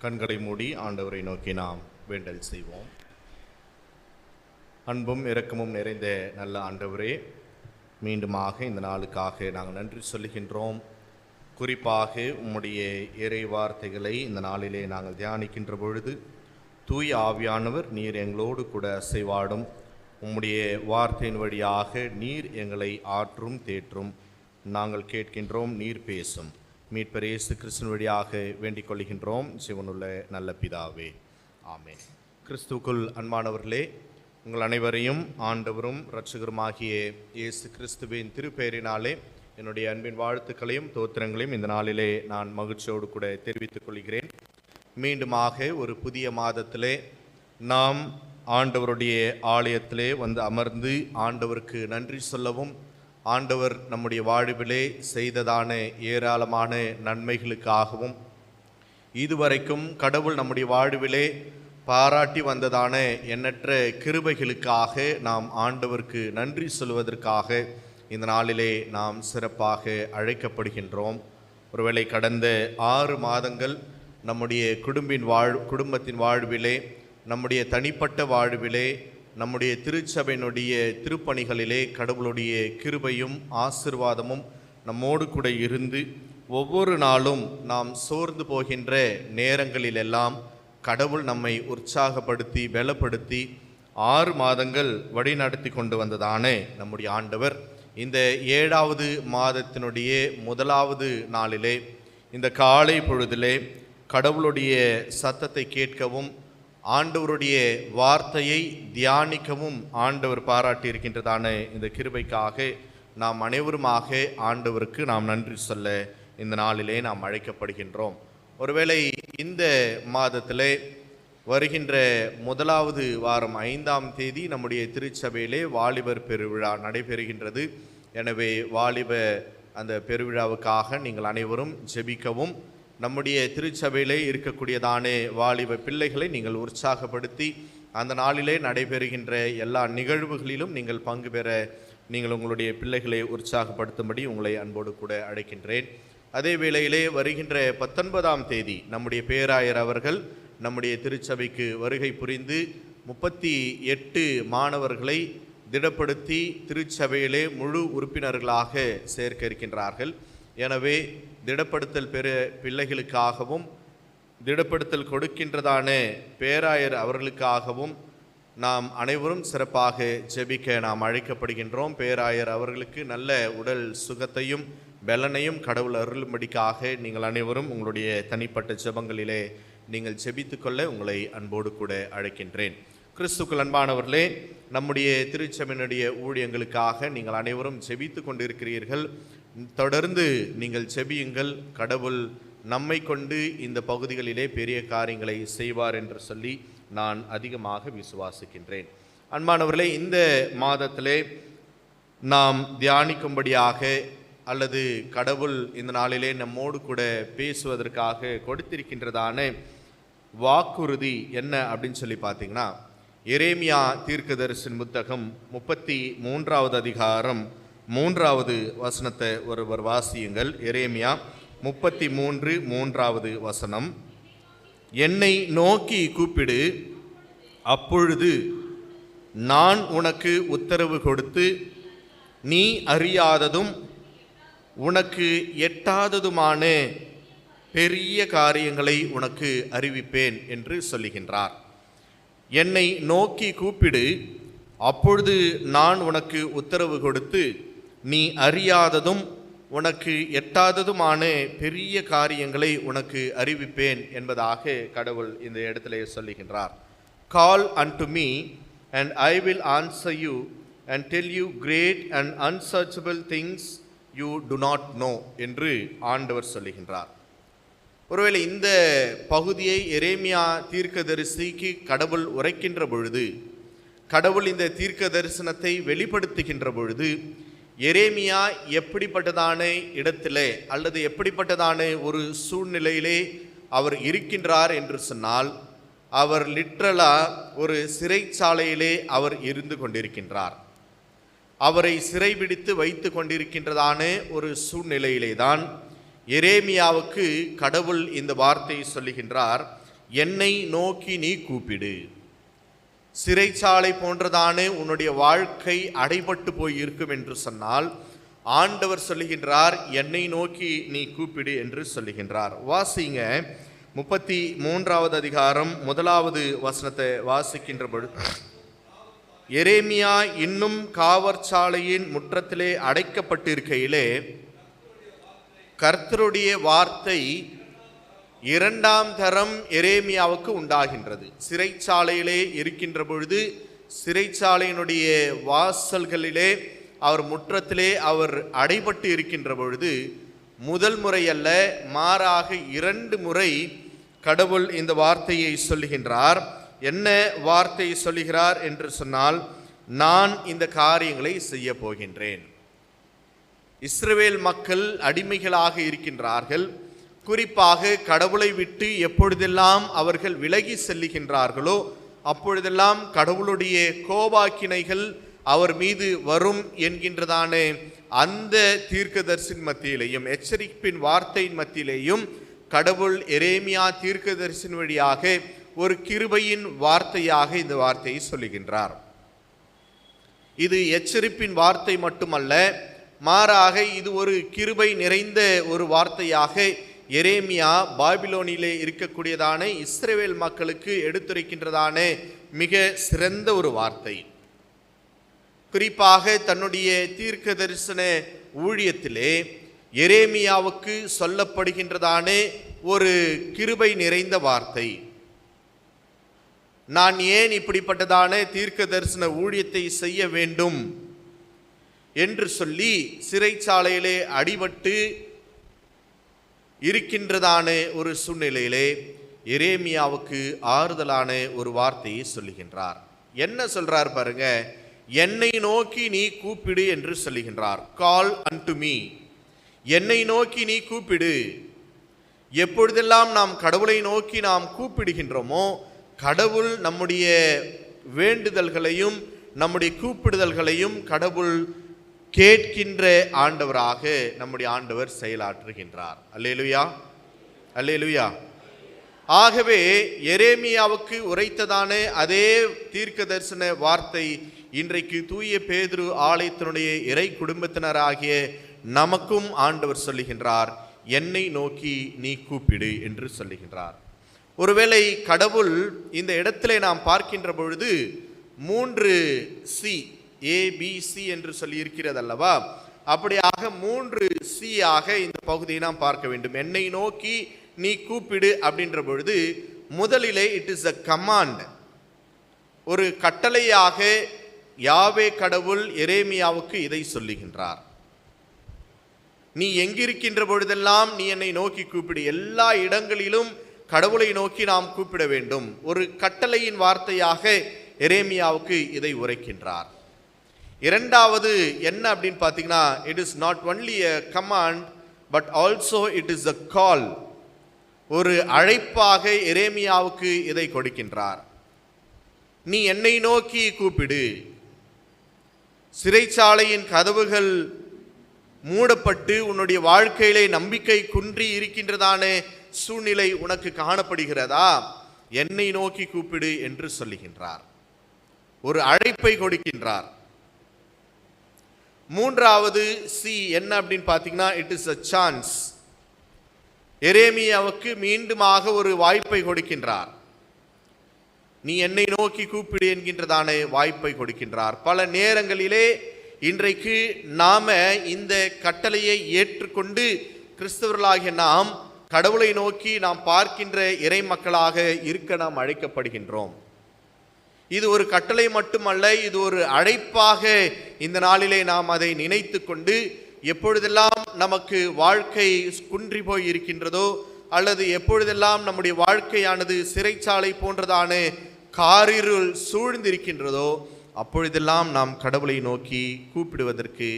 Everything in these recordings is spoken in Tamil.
கண்களை மூடி ஆண்டவரை நோக்கி நாம் வேண்டல் செய்வோம். அன்பும் இரக்கமும் நிறைந்த நல்ல ஆண்டவரே, மீண்டுமாக இந்த நாளுக்காக நாங்கள் நன்றி சொல்லுகின்றோம். குறிப்பாக உம்முடைய இறை வார்த்தைகளை இந்த நாளிலே நாங்கள் தியானிக்கின்ற பொழுது தூய ஆவியானவர் நீர் எங்களோடு கூட அசைவாடும். உம்முடைய வார்த்தையின் வழியாக நீர் எங்களை ஆற்றும் தேற்றும். நாங்கள் கேட்கின்றோம், நீர் பேசும். மீட்பர் இயேசு கிறிஸ்துவின் வழியாக வேண்டிக் கொள்கின்றோம் ஜீவனுள்ள நல்ல பிதாவே, ஆமென். கிறிஸ்துவுக்குள் அன்பானவர்களே, உங்கள் அனைவரையும் ஆண்டவரும் இரட்சகருமாகிய இயேசு கிறிஸ்துவின் திருப்பெயரினாலே என்னுடைய அன்பின் வாழ்த்துக்களையும் தோத்திரங்களையும் இந்த நாளிலே நான் மகிழ்ச்சியோடு கூட தெரிவித்துக் கொள்கிறேன். மீண்டுமாக ஒரு புதிய மாதத்திலே நாம் ஆண்டவருடைய ஆலயத்திலே வந்து அமர்ந்து ஆண்டவருக்கு நன்றி சொல்லவும், ஆண்டவர் நம்முடைய வாழ்விலே செய்ததான ஏராளமான நன்மைகளுக்காகவும் இதுவரைக்கும் கடவுள் நம்முடைய வாழ்விலே பாராட்டி வந்ததான எண்ணற்ற கிருபைகளுக்காக நாம் ஆண்டவருக்கு நன்றி சொல்வதற்காக இந்த நாளிலே நாம் சிறப்பாக அழைக்கப்படுகின்றோம். ஒருவேளை கடந்த 6 மாதங்கள் நம்முடைய குடும்பத்தின் வாழ்விலே, நம்முடைய தனிப்பட்ட வாழ்விலே, நம்முடைய திருச்சபையினுடைய திருப்பணிகளிலே கடவுளுடைய கிருபையும் ஆசீர்வாதமும் நம்மோடு கூட இருந்து ஒவ்வொரு நாளும் நாம் சோர்ந்து போகின்ற நேரங்களிலெல்லாம் கடவுள் நம்மை உற்சாகப்படுத்தி பலப்படுத்தி 6 மாதங்கள் வழிநடத்தி கொண்டு வந்ததான நம்முடைய ஆண்டவர் இந்த 7வது மாதத்தினுடைய 1வது நாளிலே இந்த காலை பொழுதிலே கடவுளுடைய சத்தத்தை கேட்கவும் ஆண்டவருடைய வார்த்தையை தியானிக்கவும் ஆண்டவர் பாராட்டி இருக்கின்றதான இந்த கிருபைக்காக நாம் அனைவருமாக ஆண்டவருக்கு நாம் நன்றி சொல்ல இந்த நாளிலே நாம் அழைக்கப்படுகின்றோம். ஒருவேளை இந்த மாதத்திலே வருகின்ற 1வது வாரம் 5ஆம் தேதி நம்முடைய திருச்சபையிலே வாலிபர் பெருவிழா நடைபெறுகின்றது. எனவே வாலிப அந்த பெருவிழாவுக்காக நீங்கள் அனைவரும் ஜெபிக்கவும், நம்முடைய திருச்சபையிலே இருக்கக்கூடியதான வாலிப பிள்ளைகளை நீங்கள் உற்சாகப்படுத்தி அந்த நாளிலே நடைபெறுகின்ற எல்லா நிகழ்வுகளிலும் நீங்கள் பங்கு பெற நீங்கள் உங்களுடைய பிள்ளைகளை உற்சாகப்படுத்தும்படி உங்களை அன்போடு கூட அழைக்கின்றேன். அதே வேளையிலே வருகின்ற 19ஆம் தேதி நம்முடைய பேராயர் அவர்கள் நம்முடைய திருச்சபைக்கு வருகை புரிந்து 38 மாணவர்களை திடப்படுத்தி திருச்சபையிலே முழு உறுப்பினர்களாக சேர்க்க இருக்கின்றார்கள். எனவே திடப்படுத்தல் பெற பிள்ளைகளுக்காகவும் திடப்படுத்தல் கொடுக்கின்றதான பேராயர் அவர்களுக்காகவும் நாம் அனைவரும் சிறப்பாக ஜெபிக்க நாம் அழைக்கப்படுகின்றோம். பேராயர் அவர்களுக்கு நல்ல உடல் சுகத்தையும் பலனையும் கடவுள் அருளும்படிக்காக நீங்கள் அனைவரும் உங்களுடைய தனிப்பட்ட ஜெபங்களிலே நீங்கள் ஜெபித்து கொள்ள உங்களை அன்போடு கூட அழைக்கின்றேன். கிறிஸ்துக்கள் அன்பானவர்களே, நம்முடைய திருச்சபையினுடைய ஊழியங்களுக்காக நீங்கள் அனைவரும் ஜெபித்து கொண்டிருக்கிறீர்கள். தொடர்ந்து நீங்கள் ஜெபியுங்கள். கடவுள் நம்மை கொண்டு இந்த பகுதிகளிலே பெரிய காரியங்களை செய்வார் என்று சொல்லி நான் அதிகமாக விசுவாசிக்கின்றேன். அன்பானவர்களே, இந்த மாதத்திலே நாம் தியானிக்கும்படியாக அல்லது கடவுள் இந்த நாளிலே நம்மோடு கூட பேசுவதற்காக கொடுத்திருக்கின்றதான வாக்குறுதி என்ன அப்படின்னு சொல்லி பார்த்தீங்கன்னா, எரேமியா தீர்க்கதரிசியின் புத்தகம் 33வது அதிகாரம் 3வது வசனத்தை ஒருவர் வாசியுங்கள். எரேமியா 33:3 வசனம். என்னை நோக்கி கூப்பிடு, அப்பொழுது நான் உனக்கு உத்தரவு கொடுத்து நீ அறியாததும் உனக்கு எட்டாததுமான பெரிய காரியங்களை உனக்கு அறிவிப்பேன் என்று சொல்லுகின்றார். என்னை நோக்கி கூப்பிடு, அப்பொழுது நான் உனக்கு உத்தரவு கொடுத்து நீ அறியாததும் உனக்கு எட்டாததுமான பெரிய காரியங்களை உனக்கு அறிவிப்பேன் என்பதாக கடவுள் இந்த இடத்திலே சொல்லுகின்றார். Call unto me and I will answer you and tell you great and unsearchable things you do not know என்று ஆண்டவர் சொல்லுகின்றார். ஒருவேளை இந்த பகுதியை எரேமியா தீர்க்கதரிசிக்கு கடவுள் உரைக்கின்ற பொழுது, கடவுள் இந்த தீர்க்க தரிசனத்தை வெளிப்படுத்துகின்ற பொழுது, எரேமியா எப்படிப்பட்டதான இடத்திலே அல்லது எப்படிப்பட்டதான ஒரு சூழ்நிலையிலே அவர் இருக்கின்றார் என்று சொன்னால், அவர் லிட்ரலா ஒரு சிறைச்சாலையிலே அவர் இருந்து கொண்டிருக்கின்றார். அவரை சிறைபிடித்து வைத்து கொண்டிருக்கின்றதான ஒரு சூழ்நிலையிலே தான் எரேமியாவுக்கு கடவுள் இந்த வார்த்தையை சொல்லுகின்றார். என்னை நோக்கி நீ கூப்பிடு. சிறைச்சாலை போன்றதான உன்னுடைய வாழ்க்கை அடைபட்டு போய் இருக்கும் என்று சொன்னால் ஆண்டவர் சொல்லுகின்றார், என்னை நோக்கி நீ கூப்பிடு என்று சொல்லுகின்றார். வாசிங்க 33வது அதிகாரம் 1வது வசனத்தை வாசிக்கின்ற பொழுது, எரேமியா இன்னும் காவற்சாலையின் முற்றத்திலே அடைக்கப்பட்டிருக்கையிலே கர்த்தருடைய வார்த்தை இரண்டாம் தரம் எரேமியாவுக்கு உண்டாகின்றது. சிறைச்சாலையிலே இருக்கின்ற பொழுது சிறைச்சாலையினுடைய வாசல்களிலே அவர் முற்றத்திலே அவர் அடைபட்டு இருக்கின்ற பொழுது முதல் முறை அல்ல, மாறாக 2 முறை கடவுள் இந்த வார்த்தையை சொல்லுகின்றார். என்ன வார்த்தை சொல்லுகிறார் என்று சொன்னால், நான் இந்த காரியங்களை செய்ய போகின்றேன். இஸ்ரவேல் மக்கள் அடிமைகளாக இருக்கின்றார்கள். குறிப்பாக கடவுளை விட்டு எப்பொழுதெல்லாம் அவர்கள் விலகி செல்லுகின்றார்களோ அப்பொழுதெல்லாம் கடவுளுடைய கோபாக்கினைகள் அவர் மீது வரும் என்கின்றதான அந்த தீர்க்கதரிசின் மத்தியிலேயும் எச்சரிப்பின் வார்த்தையின் மத்தியிலேயும் கடவுள் எரேமியா தீர்க்கதரிசின் வழியாக ஒரு கிருபையின் வார்த்தையாக இந்த வார்த்தையை சொல்லுகின்றார். இது எச்சரிப்பின் வார்த்தை மட்டுமல்ல, மாறாக இது ஒரு கிருபை நிறைந்த ஒரு வார்த்தையாக எரேமியா பாபிலோனிலே இருக்கக்கூடியதான இஸ்ரவேல் மக்களுக்கு எடுத்துரைக்கின்றதான மிக சிறந்த ஒரு வார்த்தை. குறிப்பாக தன்னுடைய தீர்க்க தரிசன ஊழியத்திலே எரேமியாவுக்கு சொல்லப்படுகின்றதான ஒரு கிருபை நிறைந்த வார்த்தை. நான் ஏன் இப்படிப்பட்டதான தீர்க்க தரிசன ஊழியத்தை செய்ய வேண்டும் என்று சொல்லி சிறைச்சாலையிலே அடிபட்டு இருக்கின்றதான ஒரு சூழ்நிலையிலே எரேமியாவுக்கு ஆறுதலான ஒரு வார்த்தையை சொல்லுகின்றார். என்ன சொல்றார் பாருங்க, என்னை நோக்கி நீ கூப்பிடு என்று சொல்லுகின்றார். கால் அன்டு மீ, என்னை நோக்கி நீ கூப்பிடு. எப்பொழுதெல்லாம் நாம் கடவுளை நோக்கி நாம் கூப்பிடுகின்றோமோ கடவுள் நம்முடைய வேண்டுதல்களையும் நம்முடைய கூப்பிடுதல்களையும் கடவுள் கேட்கின்ற ஆண்டவராக நம்முடைய ஆண்டவர் செயலாற்றுகின்றார். அல்லேலூயா, அல்லேலூயா. ஆகவே எரேமியாவுக்கு உரைத்ததான அதே தீர்க்க தரிசன வார்த்தை இன்றைக்கு தூய பேதுரு ஆலயத்தினுடைய இறை குடும்பத்தினராகிய நமக்கும் ஆண்டவர் சொல்லுகின்றார், என்னை நோக்கி நீ கூப்பிடு என்று சொல்லுகின்றார். ஒருவேளை கடவுள் இந்த இடத்திலே நாம் பார்க்கின்ற பொழுது 3 சி, ABC என்று சொல்லி இருக்கிறது அல்லவா? அப்படியாக 3 சி ஆக இந்த பகுதியை நாம் பார்க்க வேண்டும். என்னை நோக்கி நீ கூப்பிடு அப்படின்ற பொழுது முதலிலே இட் இஸ் அ கமாண்ட், ஒரு கட்டளையாக யாவே கடவுள் எரேமியாவுக்கு இதை சொல்லுகின்றார். நீ எங்கிருக்கின்ற பொழுதெல்லாம் நீ என்னை நோக்கி கூப்பிடு. எல்லா இடங்களிலும் கடவுளை நோக்கி நாம் கூப்பிட வேண்டும். ஒரு கட்டளையின் வார்த்தையாக எரேமியாவுக்கு இதை உரைக்கின்றார். இரண்டாவது என்ன அப்படின்னு பார்த்தீங்கன்னா, it is not only a command but also it is a call. ஒரு அழைப்பாக எரேமியாவுக்கு இதை கொடுக்கின்றார். நீ என்னை நோக்கி கூப்பிடு. சிறைச்சாலையின் கதவுகள் மூடப்பட்டு உன்னுடைய வாழ்க்கையிலே நம்பிக்கை குன்றி இருக்கின்றதான சூழ்நிலை உனக்கு காணப்படுகிறதா? என்னை நோக்கி கூப்பிடு என்று சொல்லுகின்றார். ஒரு அழைப்பை கொடுக்கின்றார். மூன்றாவது சி என்ன அப்படின்னு பார்த்தீங்கன்னா, இட் இஸ் a சான்ஸ். எரேமியாவுக்கு மீண்டுமாக ஒரு வாய்ப்பை கொடுக்கின்றார். நீ என்னை நோக்கி கூப்பிடு என்கின்றதான வாய்ப்பை கொடுக்கின்றார். பல நேரங்களிலே இன்றைக்கு நாம இந்த கட்டளையை ஏற்றுக்கொண்டு கிறிஸ்தவர்களாகிய நாம் கடவுளை நோக்கி நாம் பார்க்கின்ற இறை மக்களாக இருக்க நாம் அழைக்கப்படுகின்றோம். இது ஒரு கட்டளை மட்டுமல்ல, இது ஒரு அழைப்பாக இந்த நாளிலே நாம் அதை நினைத்து கொண்டு எப்பொழுதெல்லாம் நமக்கு வாழ்க்கை குன்றி போய் இருக்கின்றதோ அல்லது எப்பொழுதெல்லாம் நம்முடைய வாழ்க்கையானது சிறைச்சாலை போன்றதான காரிருள் சூழ்ந்திருக்கின்றதோ அப்பொழுதெல்லாம் நாம் கடவுளை நோக்கி கூப்பிடுவதற்கு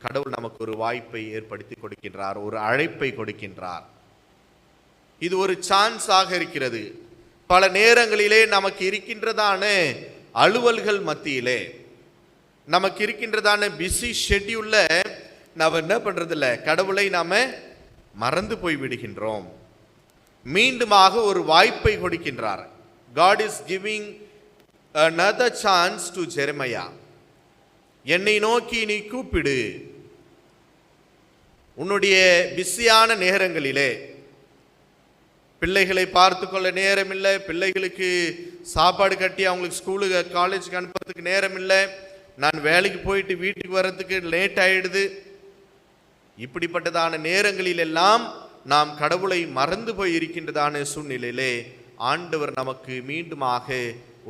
கடவுள் நமக்கு ஒரு வாய்ப்பை ஏற்படுத்தி கொடுக்கின்றார், ஒரு அழைப்பை கொடுக்கின்றார். இது ஒரு சான்ஸாக இருக்கிறது. பல நேரங்களிலே நமக்கு இருக்கின்றதான அலுவல்கள் மத்தியிலே, நமக்கு இருக்கின்றதான பிஸி ஷெட்யூல்ல நாம் என்ன பண்றதில்ல, கடவுளை நாம மறந்து போய் விடுகின்றோம். மீண்டுமாக ஒரு வாய்ப்பை கொடுக்கின்றார். God is giving another chance to Jeremiah. என்னை நோக்கி நீ கூப்பிடு. உன்னுடைய பிஸியான நேரங்களிலே பிள்ளைகளை பார்த்து கொள்ள நேரம் இல்லை, பிள்ளைகளுக்கு சாப்பாடு கட்டி அவங்களுக்கு ஸ்கூலுக்கு காலேஜுக்கு அனுப்புறதுக்கு நேரம் இல்லை, நான் வேலைக்கு போயிட்டு வீட்டுக்கு வர்றதுக்கு லேட் ஆயிடுது. இப்படிப்பட்டதான நேரங்களில் எல்லாம் நாம் கடவுளை மறந்து போய் இருக்கின்றதான சூழ்நிலையிலே ஆண்டவர் நமக்கு மீண்டுமாக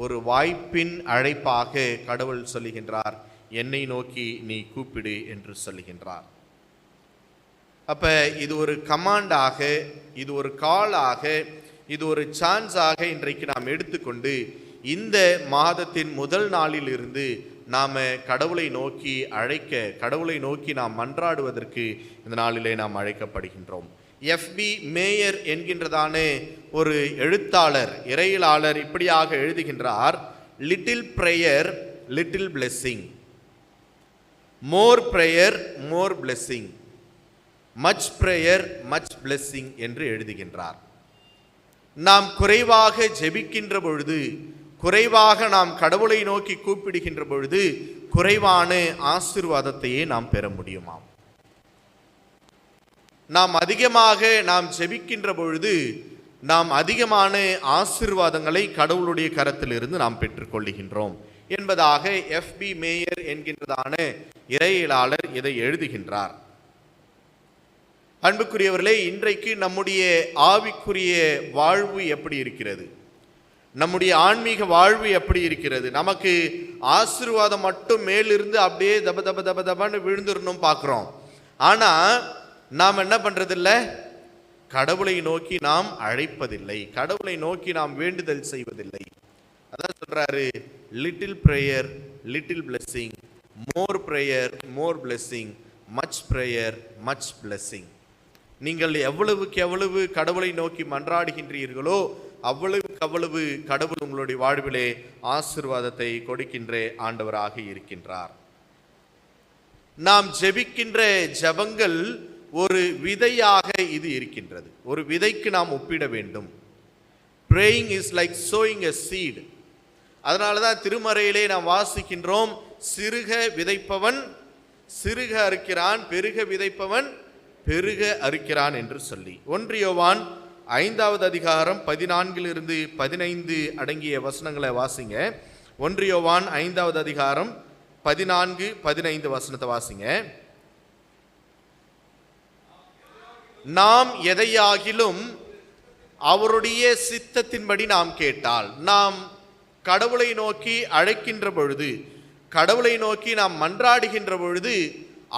ஒரு வாய்ப்பின் அழைப்பாக கடவுள் சொல்லுகின்றார், என்னை நோக்கி நீ கூப்பிடு என்று சொல்லுகின்றார். அப்ப இது ஒரு கமாண்டாக, இது ஒரு காலாக, இது ஒரு சான்ஸாக இன்றைக்கு நாம் எடுத்துக்கொண்டு இந்த மாதத்தின் முதல் நாளில் இருந்து நாம் கடவுளை நோக்கி அழைக்க, கடவுளை நோக்கி நாம் மன்றாடுவதற்கு இந்த நாளிலே நாம் அழைக்கப்படுகின்றோம். எஃப்பி மேயர் என்கின்றதான ஒரு எழுத்தாளர், இறையியலாளர் இப்படியாக எழுதுகின்றார், little prayer little blessing, more prayer more blessing, much prayer much blessing என்று எழுதுகின்றார். நாம் குறைவாக ஜெபிக்கின்ற பொழுது, குறைவாக நாம் கடவுளை நோக்கி கூப்பிடுகின்ற பொழுது குறைவான ஆசீர்வாதத்தையே நாம் பெற முடியுமாம். நாம் அதிகமாக நாம் ஜெபிக்கின்ற பொழுது நாம் அதிகமான ஆசீர்வாதங்களை கடவுளுடைய கரத்திலிருந்து நாம் பெற்றுக்கொள்ளுகின்றோம் என்பதாக எஃப்பி மேயர் என்கின்றதான இறையியலாளர் இதை எழுதுகின்றார். அன்புக்குரியவர்களே, இன்றைக்கு நம்முடைய ஆவிக்குரிய வாழ்வு எப்படி இருக்கிறது? நம்முடைய ஆன்மீக வாழ்வு எப்படி இருக்கிறது? நமக்கு ஆசீர்வாதம் மட்டும் மேலிருந்து அப்படியே தப தப தப தபன்னு விழுந்துடணும் பார்க்குறோம். ஆனால் நாம் என்ன பண்ணுறதில்லை? கடவுளை நோக்கி நாம் அழைப்பதில்லை, கடவுளை நோக்கி நாம் வேண்டுதல் செய்வதில்லை. அதான் சொல்கிறாரு, little prayer little blessing, more prayer more blessing, much prayer much blessing. நீங்கள் எவ்வளவுக்கு எவ்வளவு கடவுளை நோக்கி மன்றாடுகின்றீர்களோ அவ்வளவுக்கு அவ்வளவு கடவுள் உங்களுடைய வாழ்விலே ஆசீர்வாதத்தை கொடுக்கின்ற ஆண்டவராக இருக்கின்றார். நாம் ஜெபிக்கின்ற ஜெபங்கள் ஒரு விதையாக இது இருக்கின்றது. ஒரு விதைக்கு நாம் ஒப்பிட வேண்டும். praying is like sowing a seed. அதனால தான் திருமறையிலே நாம் வாசிக்கின்றோம், சிறுக விதைப்பவன் சிறுக அறுக்கிறான், பெருக விதைப்பவன் பெருக அறுக்கிறான் என்று சொல்லி. 1 யோவான் 5வது அதிகாரம் 14 15 அடங்கிய வசனங்களை வாசிங்க. 1 யோவான் 5வது அதிகாரம் 14-15 வசனத்தை வாசிங்க. நாம் எதையாகிலும் அவருடைய சித்தத்தின்படி நாம் கேட்டால், நாம் கடவுளை நோக்கி அழைக்கின்ற பொழுது, கடவுளை நோக்கி நாம் மன்றாடுகின்ற பொழுது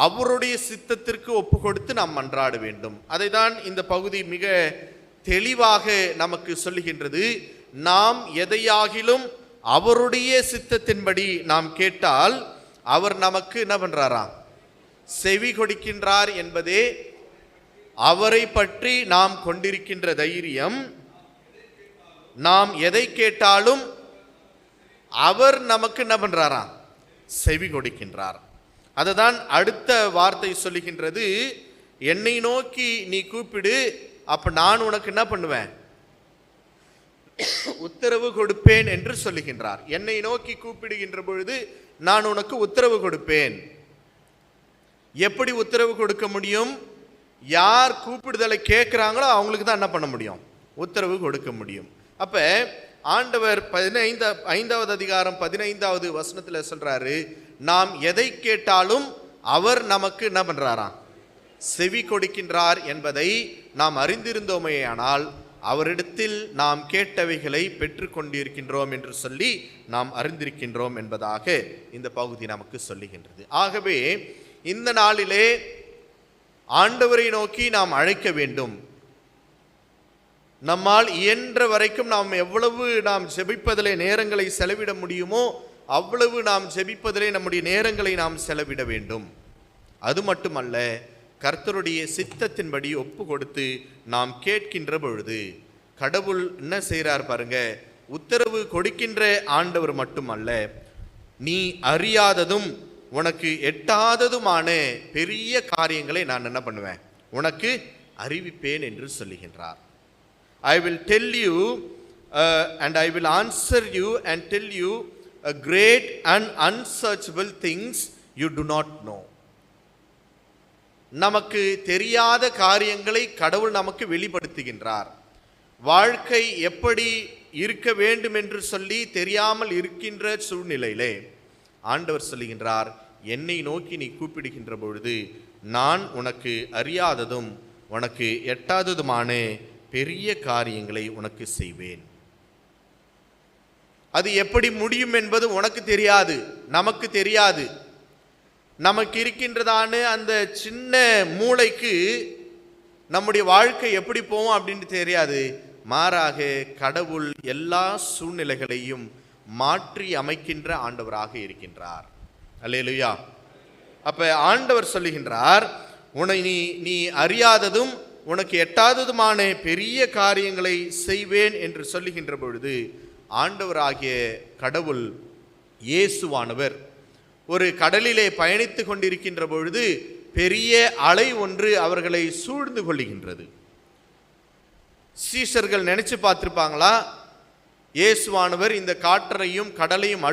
அவருடைய சித்தத்திற்கு ஒப்பு கொடுத்து நாம் மன்றாட வேண்டும். அதை தான் இந்த பகுதி மிக தெளிவாக நமக்கு சொல்லுகின்றது. நாம் எதையாகிலும் அவருடைய சித்தத்தின்படி நாம் கேட்டால் அவர் நமக்கு என்ன பண்றாராம்? செவி கொடுக்கின்றார் என்பதே அவரை பற்றி நாம் கொண்டிருக்கின்ற தைரியம். நாம் எதை கேட்டாலும் அவர் நமக்கு என்ன பண்றாராம்? செவி கொடுக்கின்றார். அதுதான் அடுத்த வார்த்தை சொல்லுகின்றது, என்னை நோக்கி நீ கூப்பிடு, அப்ப நான் உனக்கு என்ன பண்ணுவேன்? உத்தரவு கொடுப்பேன் என்று சொல்லுகின்றார். என்னை நோக்கி கூப்பிடுகின்ற பொழுது நான் உனக்கு உத்தரவு கொடுப்பேன். எப்படி உத்தரவு கொடுக்க முடியும்? யார் கூப்பிடுதலை கேட்குறாங்களோ அவங்களுக்கு தான் என்ன பண்ண முடியும்? உத்தரவு கொடுக்க முடியும். அப்ப ஆண்டவர் 5வது அதிகாரம் 15வது வசனத்தில் சொல்றாரு, நாம் எதை கேட்டாலும் அவர் நமக்கு என்ன பண்றாராம்? செவி கொடுக்கின்றார் என்பதை நாம் அறிந்திருந்தோமேயானால் அவரிடத்தில் நாம் கேட்டவைகளை பெற்று கொண்டிருக்கின்றோம் என்று சொல்லி நாம் அறிந்திருக்கின்றோம் என்பதாக இந்த பகுதி நமக்கு சொல்லுகின்றது. ஆகவே இந்த நாளிலே ஆண்டவரை நோக்கி நாம் அழைக்க வேண்டும். நம்மால் இயன்ற வரைக்கும் நாம் எவ்வளவு நாம் ஜெபிப்பதிலே நேரங்களை செலவிட முடியுமோ அவ்வளவு நாம் ஜெபிப்பதிலே நம்முடைய நேரங்களை நாம் செலவிட வேண்டும். அது மட்டுமல்ல, கர்த்தருடைய சித்தத்தின்படி ஒப்பு கொடுத்து நாம் கேட்கின்ற பொழுது கடவுள் என்ன செய்கிறார் பாருங்க. உத்தரவு கொடுக்கின்ற ஆண்டவர் மட்டுமல்ல, நீ அறியாததும் உனக்கு எட்டாததுமான பெரிய காரியங்களை நான் என்ன பண்ணுவேன்? உனக்கு அறிவிப்பேன் என்று சொல்லுகின்றார். I will tell you and I will answer you and tell you a great and unsearchable things you do not know. நமக்கு தெரியாத காரியங்களை கடவுள் நமக்கு வெளிப்படுத்துகின்றார். வாழ்க்கை எப்படி இருக்க வேண்டும் என்று சொல்லி தெரியாமல் இருக்கின்ற சூழ்நிலையிலே ஆண்டவர் சொல்லுகின்றார், என்னை நோக்கி நீ கூப்பிடுகின்ற பொழுது நான் உனக்கு அறியாததும் உனக்கு எட்டாததுமான பெரிய காரியங்களை உனக்கு செய்வேன். அது எப்படி முடியும் என்பது உனக்கு தெரியாது, நமக்கு தெரியாது. நமக்கு இருக்கின்றதான அந்த சின்ன மூளைக்கு நம்முடைய வாழ்க்கை எப்படி போகும் அப்படின்னு தெரியாது. மாறாக கடவுள் எல்லா சூழ்நிலைகளையும் மாற்றி அமைக்கின்ற ஆண்டவராக இருக்கின்றார். அல்லேலூயா. அப்ப ஆண்டவர் சொல்லுகின்றார், நீ அறியாததும் உனக்கு எட்டாததுமான பெரிய காரியங்களை செய்வேன் என்று சொல்லுகின்ற பொழுது ஆண்டவராகிய கடவுள் இயேசுவானவர் ஒரு கடலிலே பயணித்து கொண்டிருக்கின்ற பொழுது பெரிய அலை ஒன்று அவர்களை சூழ்ந்து கொள்ளுகின்றது. சீஷர்கள் நினைச்சு பார்த்திருப்பாங்களா, இயேசுவானவர் இந்த காற்றையும் கடலையும்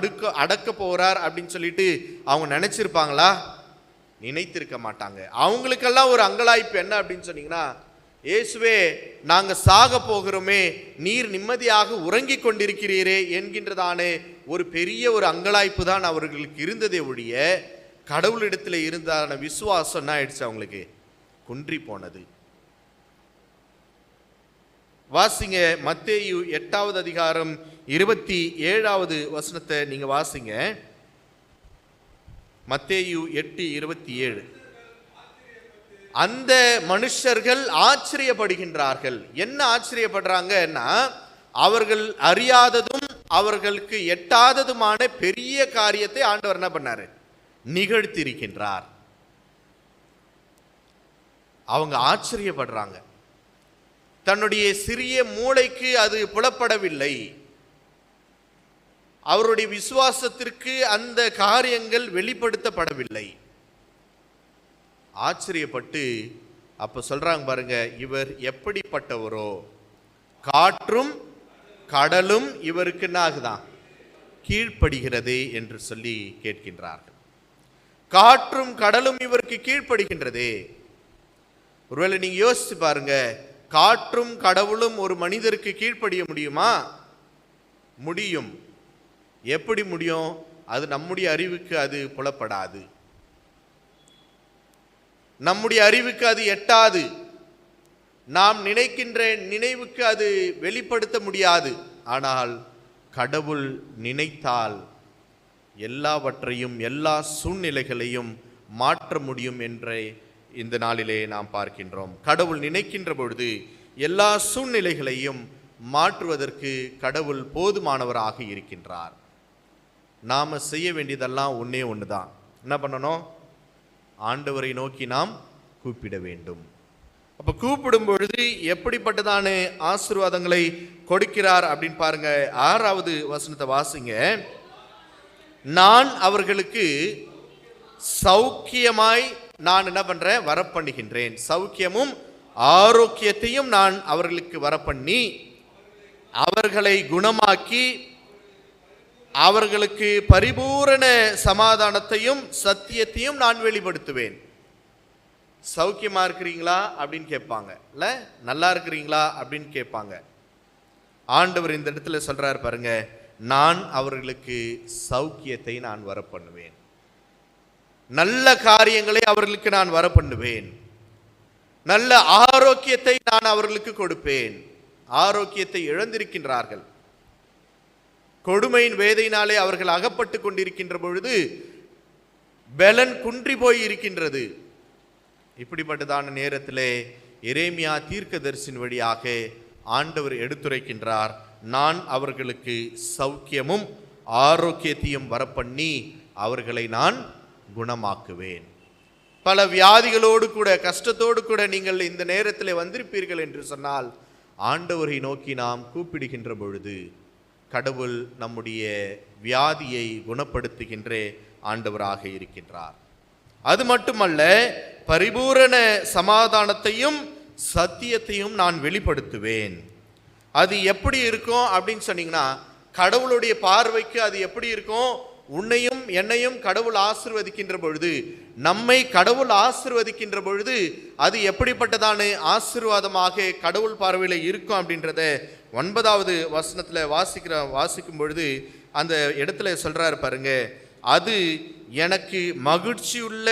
அடக்க போறார் அப்படின்னு சொல்லிட்டு அவங்க நினைச்சிருப்பாங்களா? நினைத்திருக்க மாட்டாங்க. அவங்களுக்கெல்லாம் ஒரு அங்கலாய்ப்பு என்ன அப்படின்னு சொன்னீங்கன்னா, இயேசுவே நாங்க சாக போகிறோமே, நீர் நிம்மதியாக உறங்கிக் கொண்டிருக்கிறீரே என்கின்றதானே ஒரு பெரிய ஒரு அங்கலாய்ப்பு தான் அவர்களுக்கு இருந்ததே ஒழிய கடவுளிடத்தில் இருந்தான விசுவாசம் என்ன ஆயிடுச்சு, அவங்களுக்கு குன்றி போனது. வாசிங்க மத்தேயு 8வது அதிகாரம் 27வது வசனத்தை நீங்க வாசிங்க. மத்தேயு 8:27. அந்த மனுஷர்கள் ஆச்சரியப்படுகின்றார்கள். என்ன ஆச்சரியப்படுறாங்கன்னா, அவர்கள் அறியாததும் அவர்களுக்கு எட்டாததுமான பெரிய காரியத்தை ஆண்டவர் என்ன பண்ணாரு, நிகழ்த்தியிருக்கின்றார். அவங்க ஆச்சரியப்படுறாங்க. தன்னுடைய சிறிய மூளைக்கு அது புலப்படவில்லை. அவருடைய விசுவாசத்திற்கு அந்த காரியங்கள் வெளிப்படுத்தப்படவில்லை. ஆச்சரியப்பட்டு அப்ப சொல்றாங்க பாருங்க, இவர் எப்படிப்பட்டவரோ, காற்றும் கடலும் இவருக்கு என்ன ஆகுதான், கீழ்ப்படுகிறதே என்று சொல்லி கேட்கின்றார்கள். காற்றும் கடலும் இவருக்கு கீழ்ப்படுகின்றதே. ஒருவேளை நீங்க யோசிச்சு பாருங்க, காற்றும் கடவுளும் ஒரு மனிதருக்கு கீழ்ப்படிய முடியுமா? முடியும். எப்படி முடியும்? அது நம்முடைய அறிவுக்கு அது புலப்படாது, நம்முடைய அறிவுக்கு அது எட்டாது, நாம் நினைக்கின்ற நினைவுக்கு அது வெளிப்படுத்த முடியாது. ஆனால் கடவுள் நினைத்தால் எல்லாவற்றையும் எல்லா சூழ்நிலைகளையும் மாற்ற முடியும் என்றே இந்த நாளிலே நாம் பார்க்கின்றோம். கடவுள் நினைக்கின்ற பொழுது எல்லா சூழ்நிலைகளையும் மாற்றுவதற்கு கடவுள் போதுமானவராக இருக்கின்றார். நாம செய்ய வேண்டியதெல்லாம் ஒன்னே ஒண்ணுதான். என்ன பண்ணணும்? ஆண்டவரை நோக்கி நாம் கூப்பிட வேண்டும். அப்ப கூப்பிடும் பொழுது எப்படிப்பட்டதான ஆசீர்வாதங்களை கொடுக்கிறார் அப்படின்னு பாருங்க. 6வது வசனத்தை வாசிங்க. நான் அவர்களுக்கு சௌக்கியமாய் நான் என்ன பண்றேன், வரப்பண்ணுகின்றேன். சௌக்கியமும் ஆரோக்கியத்தையும் நான் அவர்களுக்கு வரப்பண்ணி அவர்களை குணமாக்கி அவர்களுக்கு பரிபூரண சமாதானத்தையும் சத்தியத்தையும் நான் வெளிப்படுத்துவேன். சௌக்கியமா இருக்கிறீங்களா அப்படின்னு கேட்பாங்க, இல்ல நல்லா இருக்கிறீங்களா அப்படின்னு கேட்பாங்க. ஆண்டவர் இந்த இடத்துல சொல்றாரு பாருங்க, நான் அவர்களுக்கு சௌக்கியத்தை நான் வரப்பண்ணுவேன், நல்ல காரியங்களை அவர்களுக்கு நான் வரப்பண்ணுவேன், நல்ல ஆரோக்கியத்தை நான் அவர்களுக்கு கொடுப்பேன். ஆரோக்கியத்தை இழந்திருக்கின்றார்கள். கொடுமையின் வேதையினாலே அவர்கள் அகப்பட்டு கொண்டிருக்கின்ற பொழுது பலன் குன்றி போய் இருக்கின்றது. இப்படிப்பட்டதான நேரத்திலே எரேமியா தீர்க்கதரிசியின் வழியாக ஆண்டவர் எடுத்துரைக்கின்றார், நான் அவர்களுக்கு சௌக்கியமும் ஆரோக்கியத்தையும் வரப்பண்ணி அவர்களை நான் குணமாக்குவேன். பல வியாதிகளோடு கூட கஷ்டத்தோடு கூட நீங்கள் இந்த நேரத்தில் வந்திருப்பீர்கள் என்று சொன்னால், ஆண்டவரை நோக்கி நாம் கூப்பிடுகின்ற பொழுது கடவுள் நம்முடைய வியாதியை குணப்படுத்துகின்ற ஆண்டவராக இருக்கின்றார். அது மட்டுமல்ல, பரிபூரண சமாதானத்தையும் சத்தியத்தையும் நான் வெளிப்படுத்துவேன். அது எப்படி இருக்கும் அப்படின்னு சொன்னீங்கன்னா, கடவுளுடைய பார்வைக்கு அது எப்படி இருக்கும்? உன்னையும் என்னையும் கடவுள் ஆசீர்வதிக்கின்ற பொழுது, நம்மை கடவுள் ஆசீர்வதிக்கின்ற பொழுது அது எப்படிப்பட்டதான ஆசீர்வாதமாக கடவுள் பார்வையில் இருக்கும் அப்படின்றத 9வது வசனத்துல வாசிக்கும் பொழுது அந்த இடத்துல சொல்றாரு பாருங்க, அது எனக்கு மகிழ்ச்சியுள்ள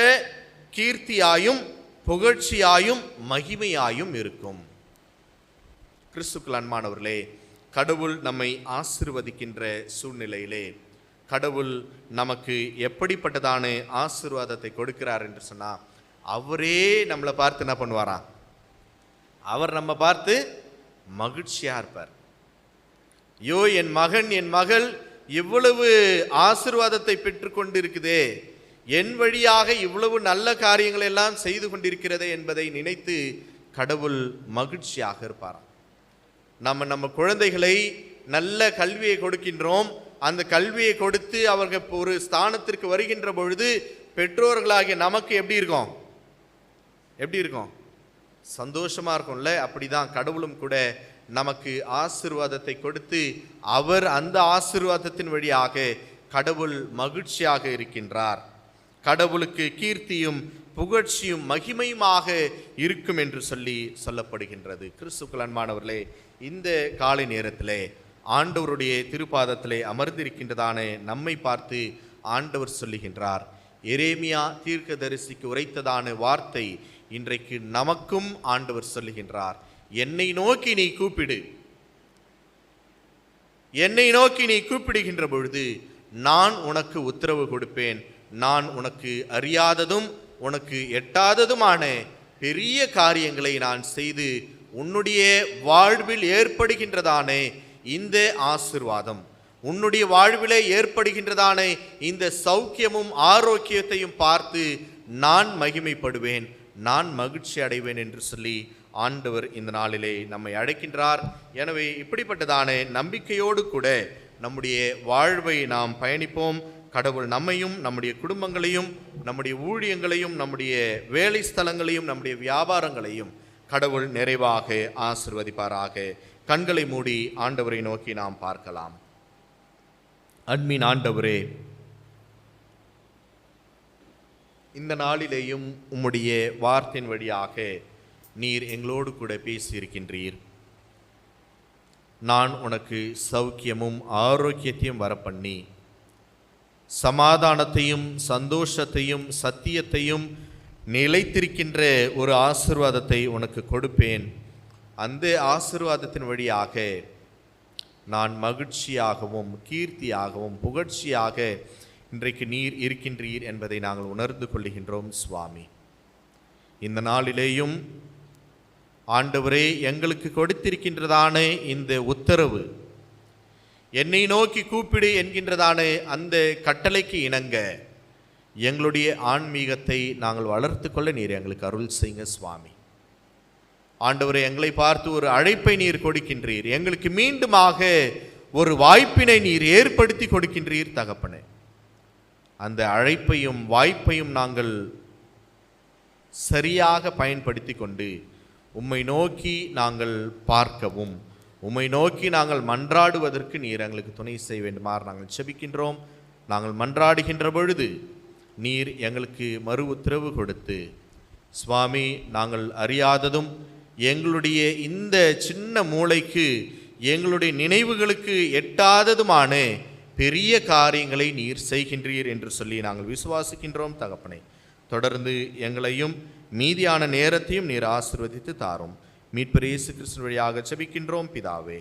கீர்த்தியாயும் புகழ்ச்சியாயும் மகிமையாயும் இருக்கும். கிறிஸ்துக்கள் அன்பானவர்களே, கடவுள் நம்மை ஆசீர்வதிக்கின்ற சூழ்நிலையிலே கடவுள் நமக்கு எப்படிப்பட்டதான ஆசீர்வாதத்தை கொடுக்கிறார் என்று சொன்னா, அவரே நம்மளை பார்த்து என்ன பண்ணுவாராம்? அவர் நம்ம பார்த்து மகிழ்ச்சியா இருப்பார். ஐயோ, என் மகன் என் மகள் இவ்வளவு ஆசீர்வாதத்தை பெற்று கொண்டிருக்குதே, என் வழியாக இவ்வளவு நல்ல காரியங்கள் எல்லாம் செய்து கொண்டிருக்கிறதே என்பதை நினைத்து கடவுள் மகிழ்ச்சியாக இருப்பாராம். நம்ம குழந்தைகளை நல்ல கல்வியை கொடுக்கின்றோம். அந்த கல்வியை கொடுத்து அவர்கள் ஒரு ஸ்தானத்திற்கு வருகின்ற பொழுது பெற்றோர்களாகிய நமக்கு எப்படி இருக்கும்? சந்தோஷமா இருக்கும்ல. அப்படிதான் கடவுளும் கூட நமக்கு ஆசீர்வாதத்தை கொடுத்து அவர் அந்த ஆசீர்வாதத்தின் வழியாக கடவுள் மகிழ்ச்சியாக இருக்கின்றார். கடவுளுக்கு கீர்த்தியும் புகழ்ச்சியும் மகிமையுமாக இருக்கும் என்று சொல்லப்படுகின்றது. கிறிஸ்துக்கள் அன்பானவர்களே, இந்த காலை நேரத்திலே ஆண்டவருடைய திருப்பாதத்திலே அமர்ந்திருக்கின்றதான நம்மை பார்த்து ஆண்டவர் சொல்லுகின்றார். எரேமியா தீர்க்கதரிசிக்கு உரைத்ததான வார்த்தை இன்றைக்கு நமக்கும் ஆண்டவர் சொல்லுகின்றார். என்னை நோக்கி நீ கூப்பிடு, என்னை நோக்கி நீ கூப்பிடுகின்ற பொழுது நான் உனக்கு உத்தரவு கொடுப்பேன். நான் உனக்கு அறியாததும் உனக்கு எட்டாததுமான பெரிய காரியங்களை நான் செய்து உன்னுடைய வாழ்வில் ஏற்படுகின்றதான இந்த ஆசீர்வாதம், உன்னுடைய வாழ்விலே ஏற்படுகின்றதான இந்த சௌக்கியமும் ஆரோக்கியத்தையும் பார்த்து நான் மகிமைப்படுவேன், நான் மகிழ்ச்சி அடைவேன் என்று சொல்லி ஆண்டவர் இந்த நாளிலே நம்மை அழைக்கின்றார். எனவே இப்படிப்பட்டதான நம்பிக்கையோடு கூட நம்முடைய வாழ்வை நாம் பயணிப்போம். கடவுள் நம்மையும் நம்முடைய குடும்பங்களையும் நம்முடைய ஊழியங்களையும் நம்முடைய வேலை ஸ்தலங்களையும் நம்முடைய வியாபாரங்களையும் கடவுள் நிறைவாக ஆசீர்வதிப்பாராக. கண்களை மூடி ஆண்டவரை நோக்கி நாம் பார்க்கலாம். அன்பின் ஆண்டவரே, இந்த நாளிலேயும் உம்முடைய வார்த்தையின் வழியாக நீர் எங்களோடு கூட பேசியிருக்கின்றீர். நான் உனக்கு சௌக்கியமும் ஆரோக்கியத்தையும் வரப்பண்ணி சமாதானத்தையும் சந்தோஷத்தையும் சத்தியத்தையும் நிலைத்திருக்கின்ற ஒரு ஆசீர்வாதத்தை உனக்கு கொடுப்பேன். அந்த ஆசீர்வாதத்தின் வழியாக நான் மகிழ்ச்சியாகவும் கீர்த்தியாகவும் புகழ்ச்சியாக இன்றைக்கு நீர் இருக்கின்றீர் என்பதை நாங்கள் உணர்ந்து கொள்ளுகின்றோம் சுவாமி. இந்த நாளிலேயும் ஆண்டவரே, எங்களுக்கு கொடுத்திருக்கின்றதான இந்த உத்தரவு, என்னை நோக்கி கூப்பிடு என்கின்றதான அந்த கட்டளைக்கு இணங்க எங்களுடைய ஆன்மீகத்தை நாங்கள் வளர்த்து கொள்ள நீர் எங்களுக்கு அருள் செய்யுங்க சுவாமி. ஆண்டவரே, எங்களை பார்த்து ஒரு அழைப்பை நீர் கொடுக்கின்றீர். எங்களுக்கு மீண்டுமாக ஒரு வாய்ப்பினை நீர் ஏற்படுத்தி கொடுக்கின்றீர் தகப்பனே. அந்த அழைப்பையும் வாய்ப்பையும் நாங்கள் சரியாக பயன்படுத்தி கொண்டு உம்மை நோக்கி நாங்கள் பார்க்கவும், உம்மை நோக்கி நாங்கள் மன்றாடுவதற்கு நீர் எங்களுக்கு துணை செய்ய வேண்டுமாறு நாங்கள் செபிக்கின்றோம். நாங்கள் மன்றாடுகின்ற பொழுது நீர் எங்களுக்கு மறு உத்தரவு கொடுத்து, சுவாமி, நாங்கள் அறியாததும் எங்களுடைய இந்த சின்ன மூளைக்கு எங்களுடைய நினைவுகளுக்கு எட்டாததுமான பெரிய காரியங்களை நீர் செய்கின்றீர் என்று சொல்லி நாங்கள் விசுவாசிக்கின்றோம் தகப்பனே. தொடர்ந்து எங்களையும் மீதியான நேரத்தையும் நீர் ஆசீர்வதித்து தாரும். மீட்பர் இயேசு கிறிஸ்து வழியாக ஜெபிக்கின்றோம் பிதாவே.